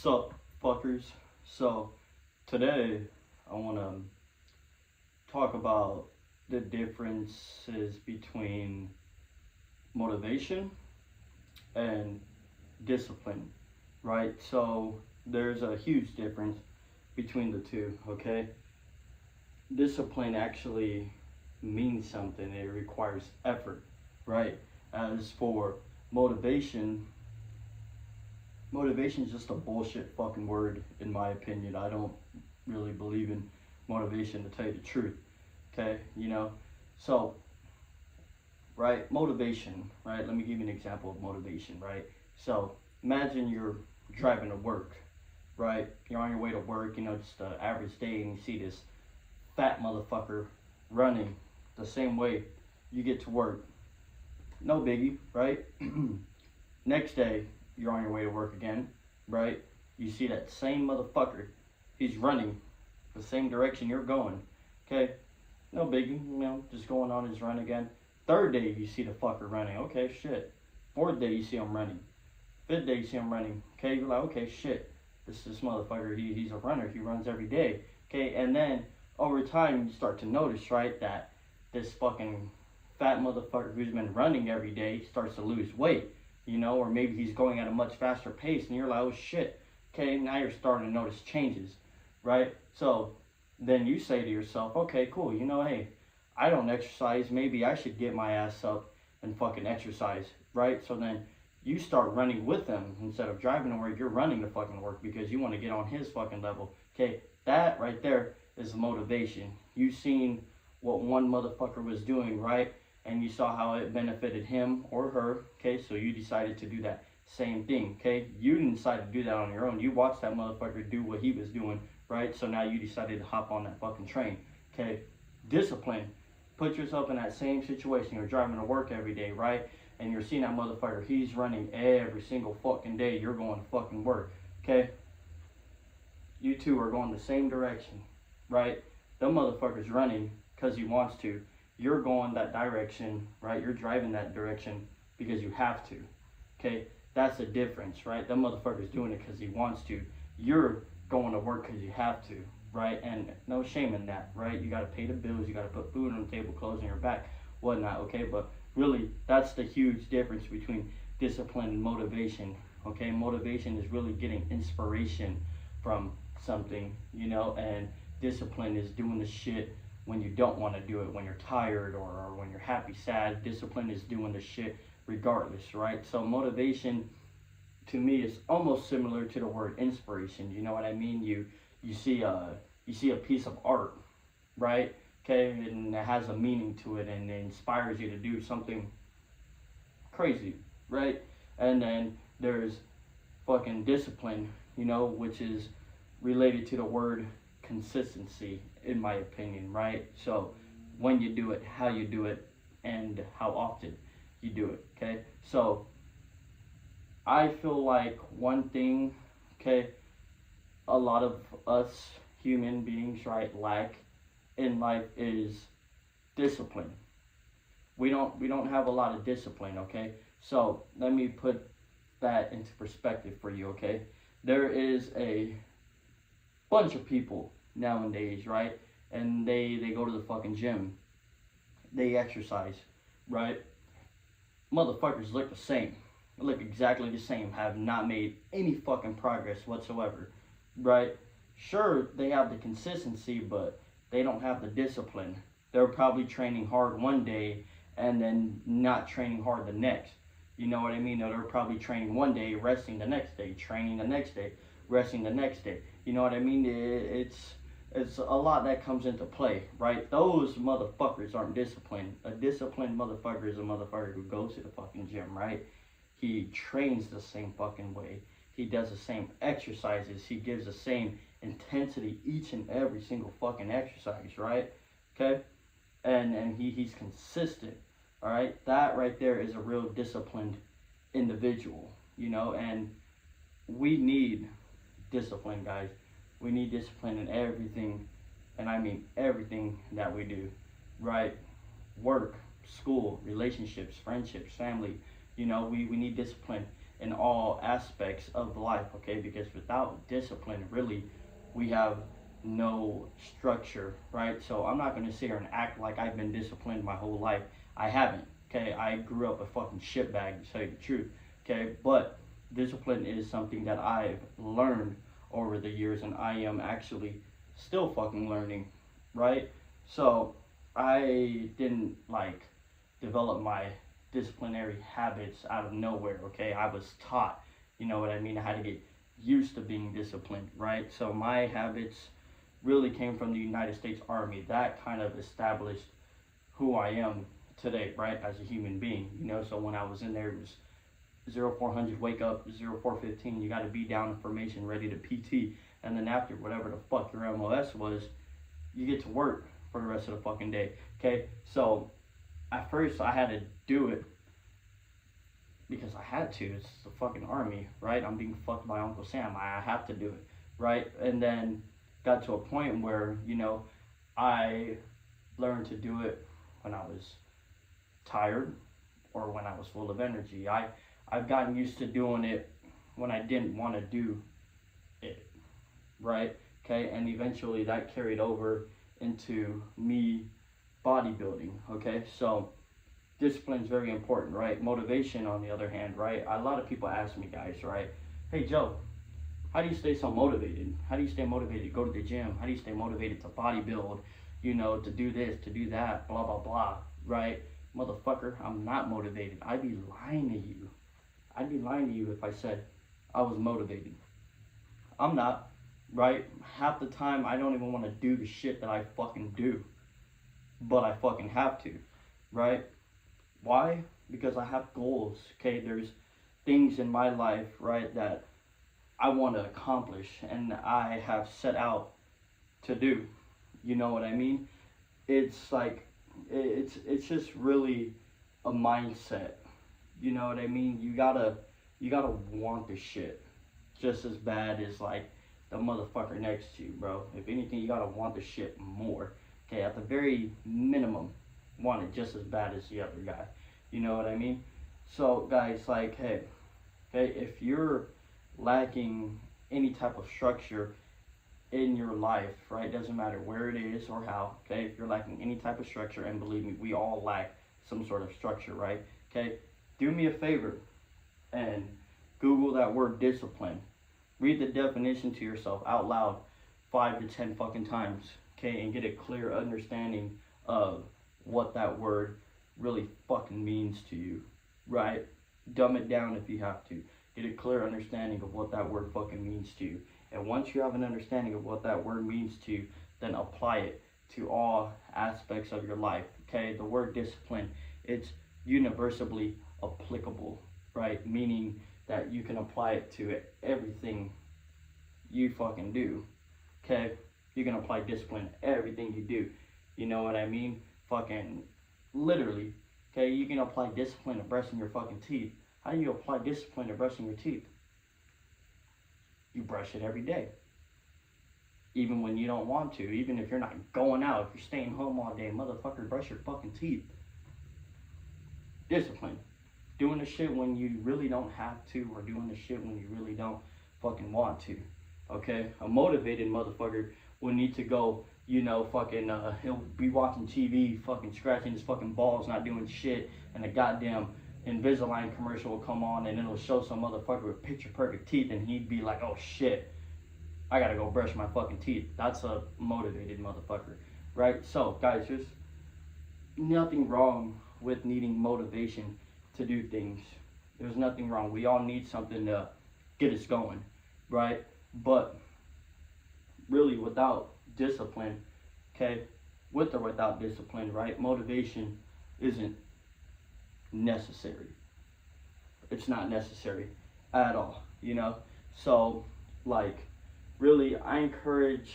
Sup, fuckers? So, today I want to talk about the differences between motivation and discipline, right? So, there's a huge difference between the two, okay? Discipline actually means something, it requires effort, right? As for motivation, motivation is just a bullshit fucking word in my opinion. I don't really believe in motivation, to tell you the truth. Okay, so right, motivation, right? Let me give you an example of motivation, right? So imagine you're driving to work, right? You're on your way to work, just an average day, and you see this fat motherfucker running the same way you get to work. No biggie, right? Next day, you're on your way to work again, right? You see that same motherfucker. He's running the same direction you're going. Okay? No biggie, just going on his run again. Third day, you see the fucker running. Okay, shit. Fourth day, you see him running. Fifth day, you see him running. Okay, you're like, okay, shit. This motherfucker, he's a runner. He runs every day. Okay, and then over time, you start to notice, right, that this fucking fat motherfucker who's been running every day starts to lose weight. Or maybe he's going at a much faster pace, and you're like, oh shit, okay, now you're starting to notice changes, right? So then you say to yourself, okay, cool, hey, I don't exercise, maybe I should get my ass up and fucking exercise, right? So then you start running with him instead of driving to work, you're running to fucking work because you want to get on his fucking level, okay? That right there is motivation. You seen what one motherfucker was doing, right? And you saw how it benefited him or her, okay? So you decided to do that same thing, okay? You didn't decide to do that on your own. You watched that motherfucker do what he was doing, right? So now you decided to hop on that fucking train, okay? Discipline. Put yourself in that same situation. You're driving to work every day, right? And you're seeing that motherfucker. He's running every single fucking day. You're going to fucking work, okay? You two are going the same direction, right? Them motherfucker's running because he wants to. You're going that direction, right? You're driving that direction because you have to, okay? That's the difference, right? That motherfucker's doing it because he wants to. You're going to work because you have to, right? And no shame in that, right? You got to pay the bills. You got to put food on the table, clothes on your back, whatnot, okay? But really, that's the huge difference between discipline and motivation, okay? Motivation is really getting inspiration from something, and discipline is doing the shit when you don't want to do it, when you're tired or when you're happy, sad. Discipline is doing the shit regardless, right? So motivation to me is almost similar to the word inspiration. You know what I mean? You see a piece of art, right? Okay, and it has a meaning to it and it inspires you to do something crazy, right? And then there's fucking discipline, which is related to the word consistency, in my opinion, right? So when you do it, how you do it, and how often you do it, okay? So I feel like one thing, okay, a lot of us human beings, right, lack in life is discipline. We don't have a lot of discipline, okay? So let me put that into perspective for you, okay? There is a bunch of people nowadays, right? And they go to the fucking gym. They exercise, right? Motherfuckers look the same. Look exactly the same. Have not made any fucking progress whatsoever, right? Sure, they have the consistency, but they don't have the discipline. They're probably training hard one day and then not training hard the next. You know what I mean? They're probably training one day, resting the next day, training the next day, resting the next day. You know what I mean? It's a lot that comes into play, right? Those motherfuckers aren't disciplined. A disciplined motherfucker is a motherfucker who goes to the fucking gym, right? He trains the same fucking way. He does the same exercises. He gives the same intensity each and every single fucking exercise, right? Okay? And he's consistent, all right? That right there is a real disciplined individual, and we need discipline, guys. We need discipline in everything, and I mean everything that we do, right? Work, school, relationships, friendships, family. We need discipline in all aspects of life, okay? Because without discipline, really, we have no structure, right? So I'm not gonna sit here and act like I've been disciplined my whole life. I haven't, okay? I grew up a fucking shitbag, to tell you the truth, okay? But discipline is something that I've learned over the years, and I am actually still fucking learning, right? So I didn't like develop my disciplinary habits out of nowhere, okay? I was taught, you know what I mean? I had to get used to being disciplined, right? So my habits really came from the United States Army. That kind of established who I am today, right, as a human being, you know? So when I was in there, it was 0400 wake up, 0415 you got to be down information ready to PT, and then after whatever the fuck your MOS was, you get to work for the rest of the fucking day, okay? So at first I had to do it because I had to. It's the fucking army, right? I'm being fucked by Uncle Sam. I have to do it, right? And then got to a point where, you know, I learned to do it when I was tired or when I was full of energy. I've gotten used to doing it when I didn't want to do it, right? Okay, and eventually that carried over into me bodybuilding, okay? So discipline is very important, right? Motivation, on the other hand, right? A lot of people ask me, guys, right? Hey, Joe, how do you stay so motivated? How do you stay motivated to go to the gym? How do you stay motivated to bodybuild, you know, to do this, to do that, blah, blah, blah, right? Motherfucker, I'm not motivated. I'd be lying to you. I'd be lying to you if I said I was motivated. I'm not, right? Half the time, I don't even want to do the shit that I fucking do. But I fucking have to, right? Why? Because I have goals, okay? There's things in my life, right, that I want to accomplish and I have set out to do. You know what I mean? It's like, it's just really a mindset. You know what I mean? You gotta want the shit just as bad as like the motherfucker next to you, bro. If anything, you gotta want the shit more. Okay, at the very minimum, want it just as bad as the other guy. You know what I mean? So guys, like, hey, okay, if you're lacking any type of structure in your life, right? Doesn't matter where it is or how, okay? If you're lacking any type of structure, and believe me, we all lack some sort of structure, right? Okay, do me a favor and Google that word discipline. Read the definition to yourself out loud 5 to 10 fucking times, okay? And get a clear understanding of what that word really fucking means to you, right? Dumb it down if you have to. Get a clear understanding of what that word fucking means to you. And once you have an understanding of what that word means to you, then apply it to all aspects of your life, okay? The word discipline, it's universally applicable, right? Meaning that you can apply it to everything you fucking do, okay? You can apply discipline to everything you do. You know what I mean? Fucking literally, okay? You can apply discipline to brushing your fucking teeth. How do you apply discipline to brushing your teeth? You brush it every day. Even when you don't want to, even if you're not going out, if you're staying home all day, motherfucker, brush your fucking teeth. Discipline. Doing the shit when you really don't have to, or doing the shit when you really don't fucking want to. Okay? A motivated motherfucker will need to go, you know, fucking, he'll be watching TV, fucking scratching his fucking balls, not doing shit, and a goddamn Invisalign commercial will come on and it'll show some motherfucker with picture perfect teeth, and he'd be like, oh shit, I gotta go brush my fucking teeth. That's a motivated motherfucker, right? So guys, there's nothing wrong with needing motivation to do things. There's nothing wrong. We all need something to get us going, right? But really, without discipline, okay, with or without discipline, right, motivation isn't necessary. It's not necessary at all, you know? So, like, really, I encourage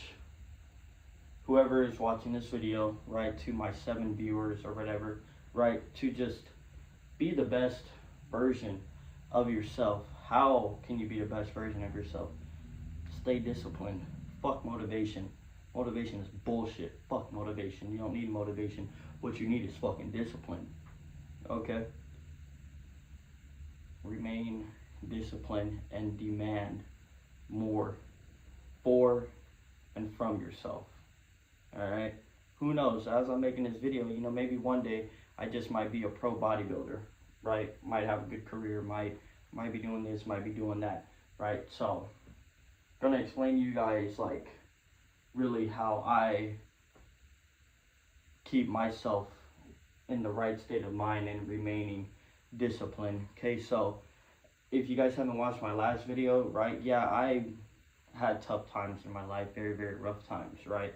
whoever is watching this video, right, to my 7 viewers or whatever, right, to just be the best version of yourself. How can you be the best version of yourself? Stay disciplined. Fuck motivation. Motivation is bullshit. Fuck motivation. You don't need motivation. What you need is fucking discipline. Okay? Remain discipline and demand more for and from yourself. All right. Who knows? As I'm making this video, you know, maybe one day I just might be a pro bodybuilder, right? Might have a good career. Might be doing this. Might be doing that, right? So, gonna explain to you guys like really how I keep myself in the right state of mind and remaining disciplined. Okay, so if you guys haven't watched my last video, right? Yeah, I had tough times in my life, very, very rough times, right?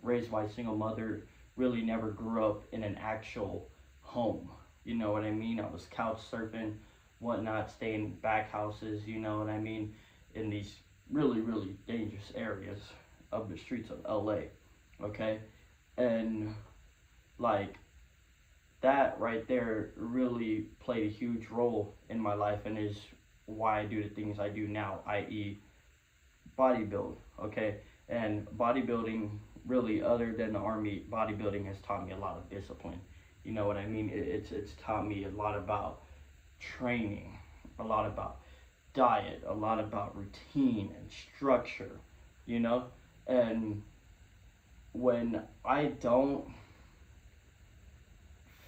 Raised by a single mother, really never grew up in an actual home. You know what I mean? I was couch surfing, whatnot, staying in back houses, you know what I mean? In these really, really dangerous areas of the streets of LA, okay? And like that right there really played a huge role in my life and is why I do the things I do now, i.e. bodybuild, okay? And bodybuilding, really, other than the army, bodybuilding has taught me a lot of discipline. You know what I mean? It's taught me a lot about training, a lot about diet, a lot about routine and structure, you know? And when I don't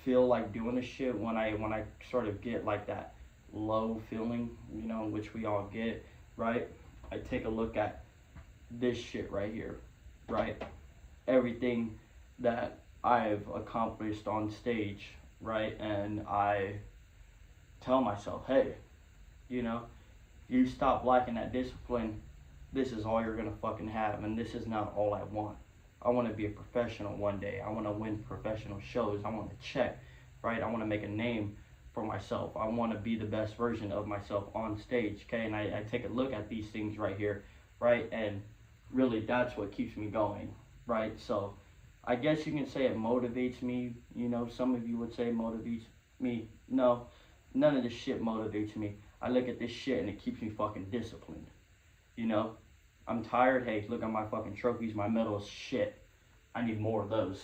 feel like doing the shit, when I sort of get like that low feeling, you know, which we all get, right? I take a look at this shit right here, right? Everything that I've accomplished on stage, right? And I tell myself, hey, you know, you stop lacking that discipline, this is all you're gonna fucking have, and this is not all I want. I want to be a professional one day. I want to win professional shows. I want to check, right? I want to make a name for myself. I want to be the best version of myself on stage, okay? And I take a look at these things right here, right? And really, that's what keeps me going, right? So I guess you can say it motivates me. You know, some of you would say it motivates me. No, none of this shit motivates me. I look at this shit and it keeps me fucking disciplined, you know? I'm tired. Hey, look at my fucking trophies, my medals. Shit. I need more of those.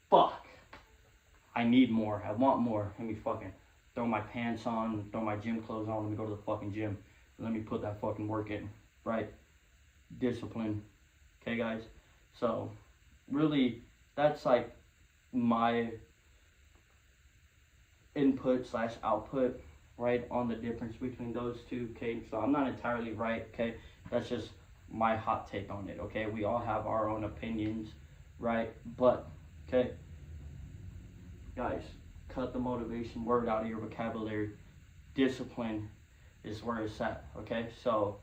Fuck. I need more. I want more. Let me fucking throw my pants on, throw my gym clothes on. Let me go to the fucking gym. Let me put that fucking work in. Right? Discipline. Okay, guys? So, really, that's like my input / output, right, on the difference between those two. Okay? So, I'm not entirely right. Okay? That's just my hot take on it, okay? We all have our own opinions, right? But, okay, guys, cut the motivation word out of your vocabulary. Discipline is where it's at, okay? So,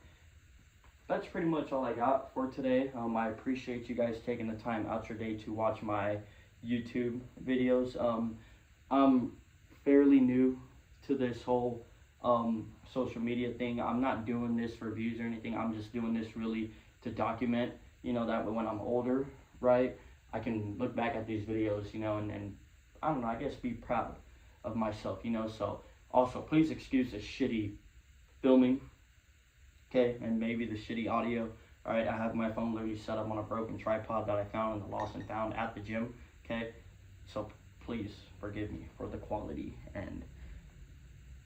that's pretty much all I got for today. I appreciate you guys taking the time out your day to watch my YouTube videos. I'm fairly new to this whole social media thing. I'm not doing this for views or anything. I'm just doing this really to document, you know, that when I'm older, right, I can look back at these videos, you know, and I don't know, I guess be proud of myself, you know. So also, please excuse the shitty filming, okay, and maybe the shitty audio. All right, I have my phone literally set up on a broken tripod that I found in the lost and found at the gym, okay. So please forgive me for the quality and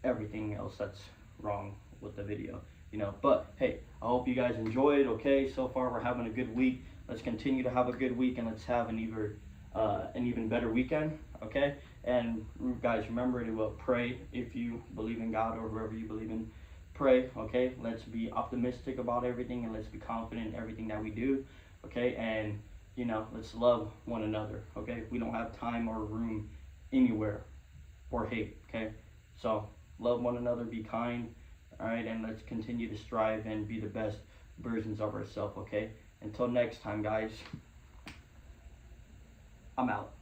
everything else that's wrong with the video, you know. But hey, I hope you guys enjoyed. Okay, so far we're having a good week. Let's continue to have a good week, and let's have an even better weekend. Okay, and guys, remember to pray if you believe in God or whoever you believe in. Pray. Okay, let's be optimistic about everything, and let's be confident in everything that we do. Okay, and you know, let's love one another. Okay, we don't have time or room anywhere for hate. Okay, so love one another, be kind, all right, and let's continue to strive and be the best versions of ourselves, okay? Until next time, guys, I'm out.